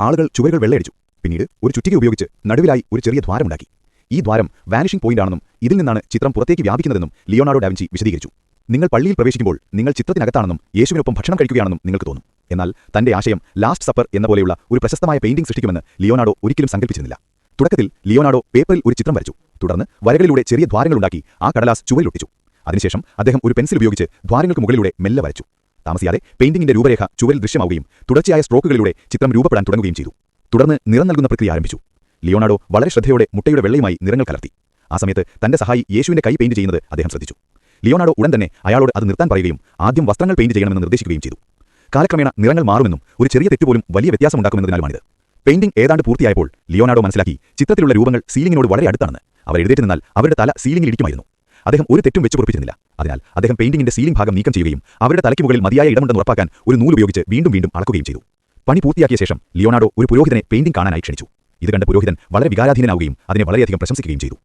ആളുകൾ ചുവരുകൾ വെള്ളയടിച്ചു. പിന്നീട് ഒരു ചുറ്റിക ഉപയോഗിച്ച് നടുവിലായി ഒരു ചെറിയ ദ്വാരമുണ്ടാക്കി. ഈ ദ്വാരം വാനിഷിംഗ് പോയിന്റാണെന്നും ഇതിൽ നിന്നാണ് ചിത്രം പുറത്തേക്ക് വ്യാപിക്കുന്നതെന്നും ലിയോണാർഡോ ഡാവിഞ്ചി വിശദീകരിച്ചു. നിങ്ങൾ പള്ളിയിൽ പ്രവേശിക്കുമ്പോൾ നിങ്ങൾ ചിത്രത്തിനകത്താണെന്നും യേശുവിനൊപ്പം ഭക്ഷണം കഴിക്കുകയാണെന്നും നിങ്ങൾക്ക് തോന്നും. എന്നാൽ തന്റെ ആശയം ലാസ്റ്റ് സപ്പർ എന്ന പോലെയുള്ള ഒരു പ്രശസ്തമായ പെയിന്റിംഗ് സൃഷ്ടിക്കുമെന്ന് ലിയോണാർഡോ ഒരിക്കലും സങ്കല്പിച്ചിരുന്നില്ല. തുടക്കത്തിൽ ലിയോണാർഡോ പേപ്പറിൽ ഒരു ചിത്രം വരച്ചു. തുടർന്ന് വരകളിലൂടെ ചെറിയ ദ്വാരങ്ങളുണ്ടാക്കി ആ കടലാസ് ചുവരിലൊട്ടിച്ചു. അതിനുശേഷം അദ്ദേഹം ഒരു പെൻസിൽ ഉപയോഗിച്ച് ദ്വാരങ്ങൾക്ക് മുകളിലൂടെ മെല്ലെ വരച്ചു. താമസിയാതെ പെയിന്റിംഗിന്റെ രൂപരേഖ ചുവരിൽ ദൃശ്യമാവുകയും തുടർച്ചയായ സ്ട്രോക്കുകളിലൂടെ ചിത്രം രൂപപ്പെടാൻ തുടങ്ങുകയും ചെയ്തു. തുടർന്ന് നിറം നൽകുന്ന പ്രക്രിയ ആരംഭിച്ചു. ലിയോണാർഡോ വളരെ ശ്രദ്ധയോടെ മുട്ടയുടെ വെള്ളയുമായി നിറങ്ങൾ കലർത്തി. ആ സമയത്ത് തന്റെ സഹായി യേശുവിന്റെ കൈ പെയിന്റ് ചെയ്യുന്നത് അദ്ദേഹം ശ്രദ്ധിച്ചു. ലിയോണാർഡോ ഉടൻ തന്നെ അയാളോട് അത് നിർത്താൻ പറയുകയും ആദ്യം വസ്ത്രങ്ങൾ പെയിന്റ് ചെയ്യണമെന്ന് നിർദ്ദേശിക്കുകയും ചെയ്തു. കാലക്രമേണ നിറങ്ങൾ മാറുമെന്നും ഒരു ചെറിയ തെറ്റുപോലും വലിയ വ്യത്യാസമുണ്ടാക്കുമെന്നതിനാലുമാണിത്. പെയിന്റിംഗ് ഏതാണ്ട് പൂർത്തിയായപ്പോൾ ലിയോണാർഡോ മനസ്സിലാക്കി ചിത്രത്തിലുള്ള രൂപങ്ങൾ സീലിംഗിനോട് വളരെ അടുത്താണെന്ന്. അവർ എഴുന്നേറ്റ് നിന്നാൽ അവരുടെ തല സീലിംഗിൽ ഇടിക്കുമായിരുന്നു. അദ്ദേഹം ഒരു തെറ്റും വെച്ച് പൊറിപ്പിച്ചിരുന്നില്ല. അതിനാൽ അദ്ദേഹം പെയിന്റിംഗിന്റെ സീലിംഗ് ഭാഗം നീക്കം ചെയ്യുകയും അവരുടെ തലയ്ക്ക് മുകളിൽ മതിയായ ഇടമുണ്ടെന്ന് ഉറപ്പാക്കാൻ ഒരു നൂൽ ഉപയോഗിച്ച് വീണ്ടും വീണ്ടും അളക്കുകയും ചെയ്തു. പണി പൂർത്തിയാക്കിയ ശേഷം ലിയോണാർഡോ ഒരു പുരോഹിതനെ പെയിന്റിംഗ് കാണാനായി ക്ഷണിച്ചു. ഇത് കണ്ട് പുരോഹിതൻ വളരെ വികാരാധീനനാവുകയും അതിനെ വളരെയധികം പ്രശംസിക്കുകയും ചെയ്തു.